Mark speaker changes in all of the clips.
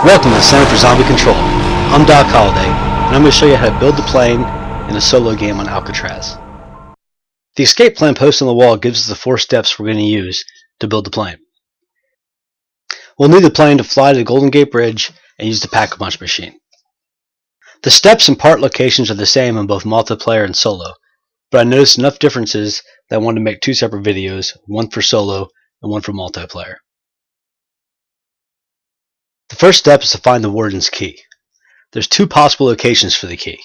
Speaker 1: Welcome to the Center for Zombie Control. I'm Doc Holliday, and I'm going to show you how to build the plane in a solo game on Alcatraz. The escape plan posted on the wall gives us the 4 steps we're going to use to build the plane. We'll need the plane to fly to the Golden Gate Bridge and use the Pack-a-Punch machine. The steps and part locations are the same in both multiplayer and solo, but I noticed enough differences that I wanted to make 2 separate videos, one for solo and one for multiplayer. The first step is to find the Warden's key. There's 2 possible locations for the key.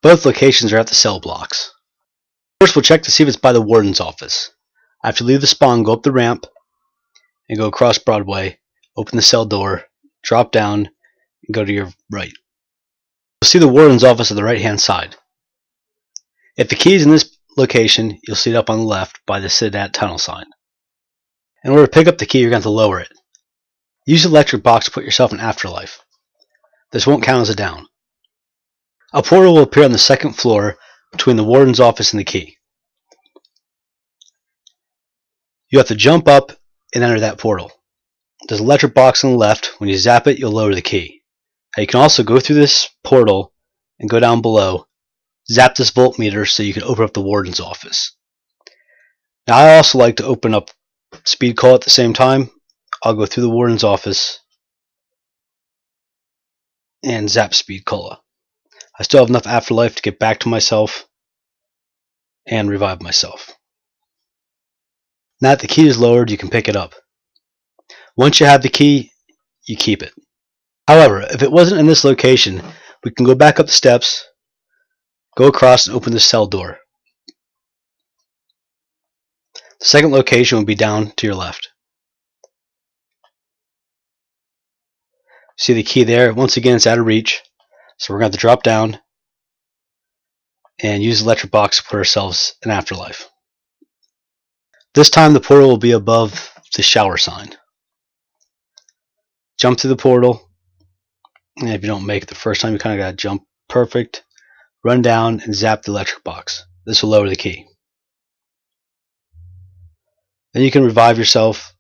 Speaker 1: Both locations are at the cell blocks. First, we'll check to see if it's by the Warden's office. After you leave the spawn, go up the ramp and go across Broadway, open the cell door, drop down, and go to your right. You'll see the Warden's office on the right hand side. If the key is in this location, you'll see it up on the left by the Sit At tunnel sign. In order to pick up the key, you're going to have to lower it. Use the electric box to put yourself in afterlife. This won't count as a down. A portal will appear on the 2nd floor between the Warden's office and the key. You have to jump up and enter that portal. There's an electric box on the left. When you zap it, you'll lower the key. Now you can also go through this portal and go down below, zap this voltmeter so you can open up the Warden's office. Now I also like to open up speed call at the same time. I'll go through the Warden's office and zap speed cola. I still have enough afterlife to get back to myself and revive myself. Now that the key is lowered, you can pick it up. Once you have the key, you keep it. However, if it wasn't in this location, we can go back up the steps, go across and open the cell door. The 2nd location will be down to your left. See the key there? Once again, it's out of reach. So we're going to have to drop down and use the electric box to put ourselves in afterlife. This time the portal will be above the shower sign. Jump through the portal. And if you don't make it the first time, you kind of got to jump perfect. Run down and zap the electric box. This will lower the key. Then you can revive yourself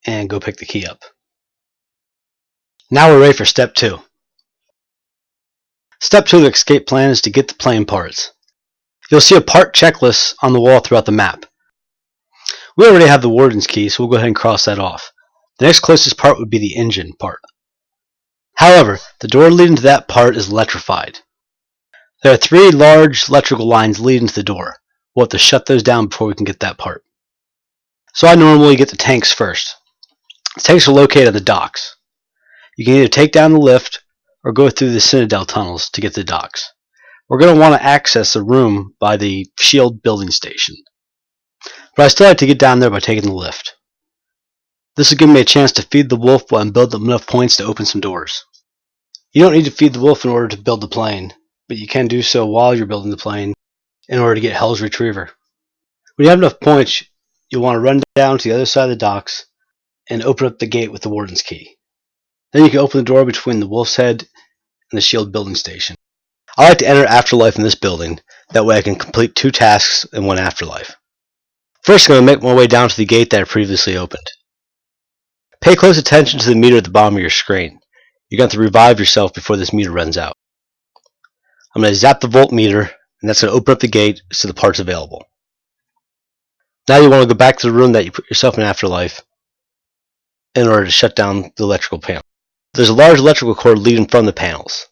Speaker 1: and go pick the key up. Now we're ready for step 2. Step 2 of the escape plan is to get the plane parts. You'll see a part checklist on the wall throughout the map. We already have the Warden's key, so we'll go ahead and cross that off. The next closest part would be the engine part. However, the door leading to that part is electrified. There are 3 large electrical lines leading to the door. We'll have to shut those down before we can get that part. So I normally get the tanks first. The tanks are located at the docks. You can either take down the lift or go through the Citadel tunnels to get to the docks. We're going to want to access the room by the shield building station. But I still like to get down there by taking the lift. This will give me a chance to feed the wolf while I'm building enough points to open some doors. You don't need to feed the wolf in order to build the plane, but you can do so while you're building the plane in order to get Hell's Retriever. When you have enough points, you'll want to run down to the other side of the docks and open up the gate with the Warden's key. Then you can open the door between the Wolf's Head and the shield building station. I like to enter afterlife in this building, that way I can complete 2 tasks in 1 afterlife. First, I'm going to make my way down to the gate that I previously opened. Pay close attention to the meter at the bottom of your screen. You're going to have to revive yourself before this meter runs out. I'm going to zap the voltmeter, and that's going to open up the gate so the part's available. Now you want to go back to the room that you put yourself in afterlife in order to shut down the electrical panel. There's a large electrical cord leading from the panels.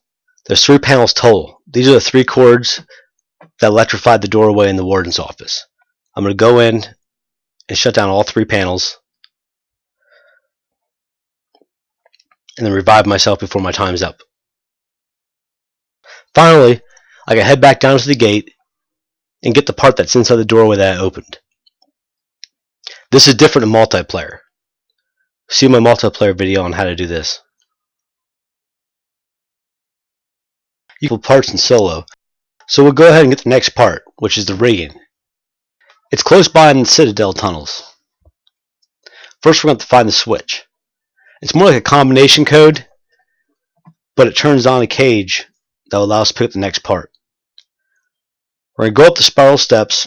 Speaker 1: There's 3 panels total. These are the 3 cords that electrified the doorway in the Warden's office. I'm going to go in and shut down all 3 panels and then revive myself before my time's up. Finally, I can head back down to the gate and get the part that's inside the doorway that I opened. This is different in multiplayer. See my multiplayer video on how to do this. Equal parts in solo, so we'll go ahead and get the next part, which is the rigging. It's close by in the Citadel tunnels. First, we're going to have to find the switch. It's more like a combination code, but it turns on a cage that will allow us to pick up the next part. We're going to go up the spiral steps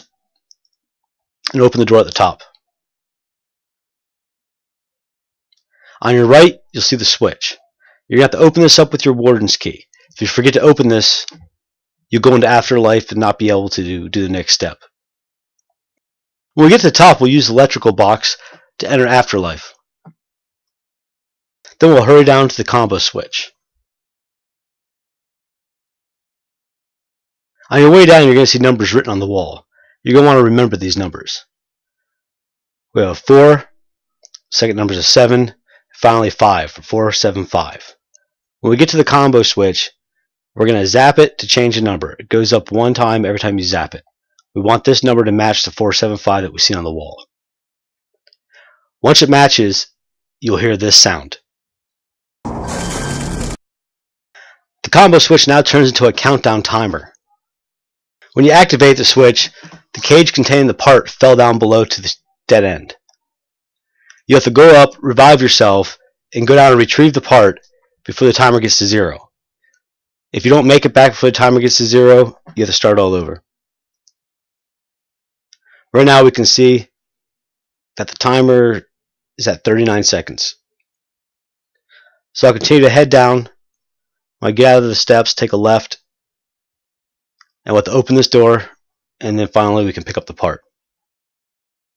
Speaker 1: and open the door at the top. On your right, you'll see the switch. You're going to have to open this up with your warden's key. If you forget to open this, you'll go into afterlife and not be able to do the next step. When we get to the top, we'll use the electrical box to enter afterlife. Then we'll hurry down to the combo switch. On your way down, you're going to see numbers written on the wall. You're going to want to remember these numbers. We have 4, second number is 7, finally 5 for 475. When we get to the combo switch, we're going to zap it to change the number. It goes up one time every time you zap it. We want this number to match the 475 that we see on the wall. Once it matches, you'll hear this sound. The combo switch now turns into a countdown timer. When you activate the switch, the cage containing the part fell down below to the dead end. You have to go up, revive yourself, and go down and retrieve the part before the timer gets to 0. If you don't make it back before the timer gets to 0, you have to start all over. Right now we can see that the timer is at 39 seconds. So I'll continue to head down. When I get out of the steps, take a left, and we'll have to open this door, and then finally we can pick up the part.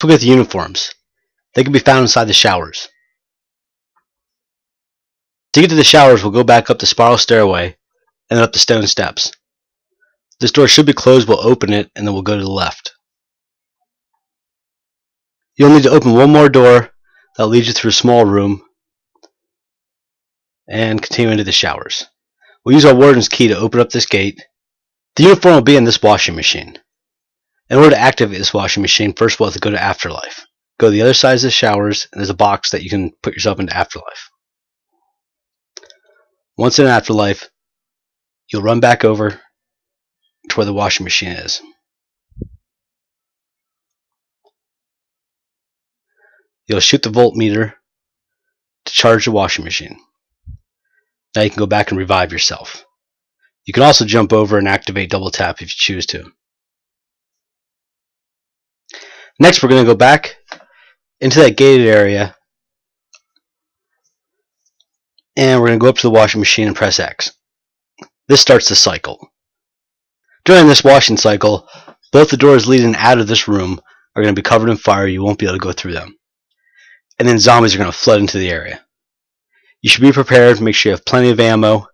Speaker 1: Look at the uniforms. They can be found inside the showers. To get to the showers, we'll go back up the spiral stairway and then up the stone steps. This door should be closed. We'll open it, and then we'll go to the left. You'll need to open one more door that leads you through a small room and continue into the showers. We'll use our warden's key to open up this gate. The uniform will be in this washing machine. In order to activate this washing machine, first we'll have to go to Afterlife. Go to the other side of the showers, and there's a box that you can put yourself into Afterlife. Once in Afterlife, you'll run back over to where the washing machine is. You'll shoot the voltmeter to charge the washing machine. Now you can go back and revive yourself. You can also jump over and activate double tap if you choose to. Next, we're going to go back into that gated area, and we're going to go up to the washing machine and press X. This starts the cycle. During this washing cycle, both the doors leading out of this room are going to be covered in fire. You won't be able to go through them. And then zombies are going to flood into the area. You should be prepared, make sure you have plenty of ammo,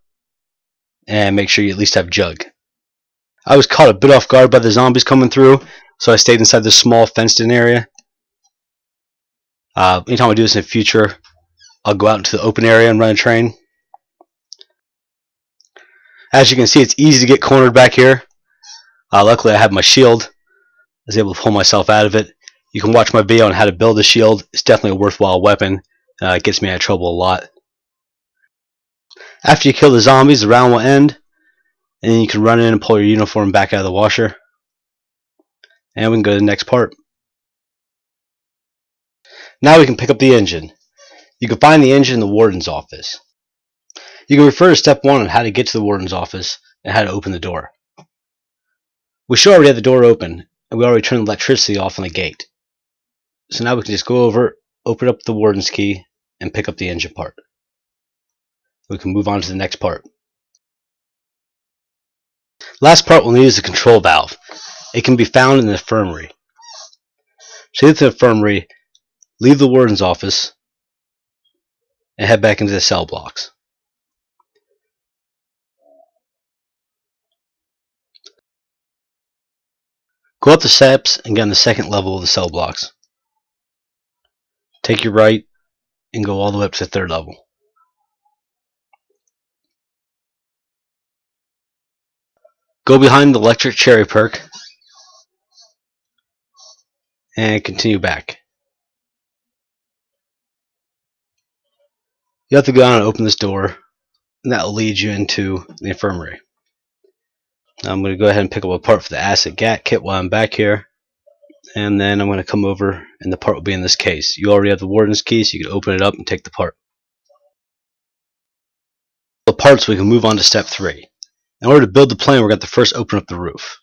Speaker 1: and make sure you at least have jug. I was caught a bit off guard by the zombies coming through, so I stayed inside this small fenced-in area. Anytime I do this in the future, I'll go out into the open area and run a train. As you can see, it's easy to get cornered back here. Luckily, I have my shield. I was able to pull myself out of it. You can watch my video on how to build a shield. It's definitely a worthwhile weapon. It gets me out of trouble a lot. After you kill the zombies, the round will end, and then you can run in and pull your uniform back out of the washer. And we can go to the next part. Now we can pick up the engine. You can find the engine in the warden's office. You can refer to step 1 on how to get to the warden's office and how to open the door. We should already have the door open, and we already turned the electricity off on the gate. So now we can just go over, open up the warden's key, and pick up the engine part. We can move on to the next part. Last part we'll need is the control valve. It can be found in the infirmary. So get to the infirmary, leave the warden's office, and head back into the cell blocks. Go up the steps and get on the second level of the cell blocks. Take your right and go all the way up to the third level. Go behind the electric cherry perk and continue back. You have to go down and open this door, and that will lead you into the infirmary. Now I'm going to go ahead and pick up a part for the acid gat kit while I'm back here, and then I'm going to come over and the part will be in this case. You already have the warden's key, so you can open it up and take the part. The parts, we can move on to step 3. In order to build the plane, we're going to first open up the roof.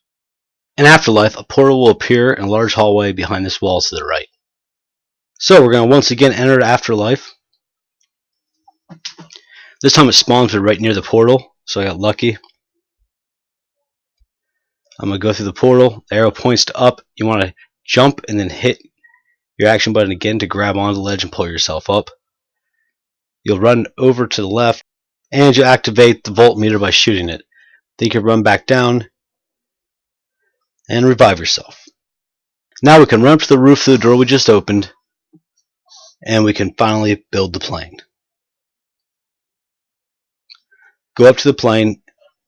Speaker 1: In Afterlife, a portal will appear in a large hallway behind this wall to the right. So we're going to once again enter Afterlife. This time it spawns right near the portal, so I got lucky. I'm going to go through the portal. The arrow points to up. You want to jump and then hit your action button again to grab onto the ledge and pull yourself up. You'll run over to the left, and you activate the voltmeter by shooting it. Then you can run back down and revive yourself. Now we can run up to the roof through the door we just opened, and we can finally build the plane. Go up to the plane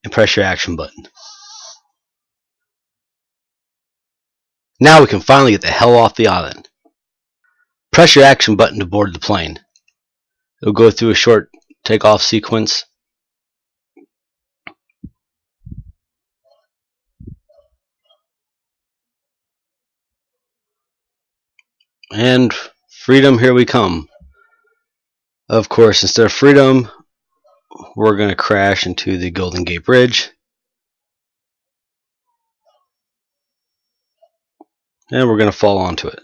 Speaker 1: and press your action button. Now we can finally get the hell off the island. Press your action button to board the plane. It'll go through a short takeoff sequence. And freedom, here we come. Of course, instead of freedom, we're going to crash into the Golden Gate Bridge. And we're going to fall onto it.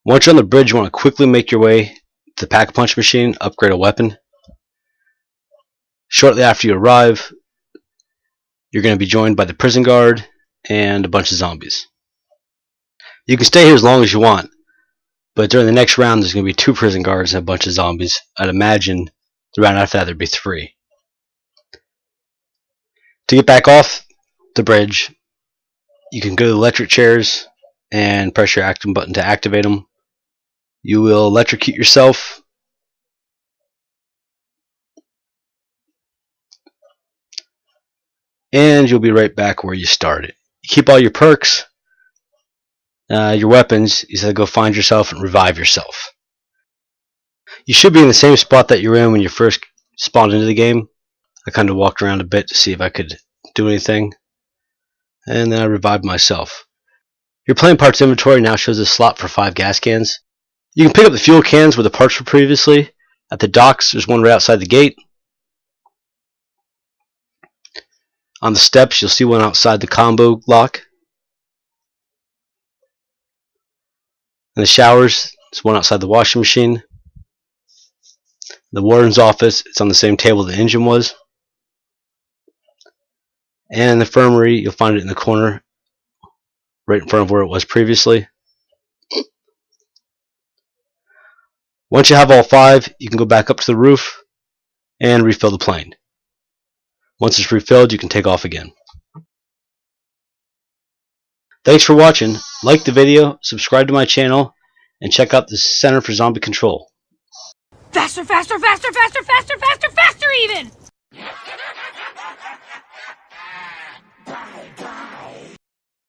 Speaker 1: Once you're on the bridge, you want to quickly make your way to the Pack-a-Punch machine, upgrade a weapon. Shortly after you arrive, you're going to be joined by the prison guard and a bunch of zombies. You can stay here as long as you want, but during the next round there's going to be 2 prison guards and a bunch of zombies. I'd imagine the round after that there'd be 3. To get back off the bridge, you can go to the electric chairs and press your action button to activate them. You will electrocute yourself. And you'll be right back where you started. You keep all your perks, your weapons. You said go find yourself and revive yourself. You should be in the same spot that you were in when you first spawned into the game. I kind of walked around a bit to see if I could do anything. And then I revived myself. Your plane parts inventory now shows a slot for 5 gas cans. You can pick up the fuel cans where the parts were previously. At the docks, there's one right outside the gate. On the steps, you'll see one outside the combo lock. In the showers, there's one outside the washing machine. The warden's office, it's on the same table the engine was. And in the infirmary, you'll find it in the corner, right in front of where it was previously. Once you have all 5, you can go back up to the roof and refill the plane. Once it's refilled, you can take off again. Thanks for watching. Like the video, subscribe to my channel, and check out the Center for Zombie Control.
Speaker 2: Faster, faster, faster, faster, faster, faster, faster!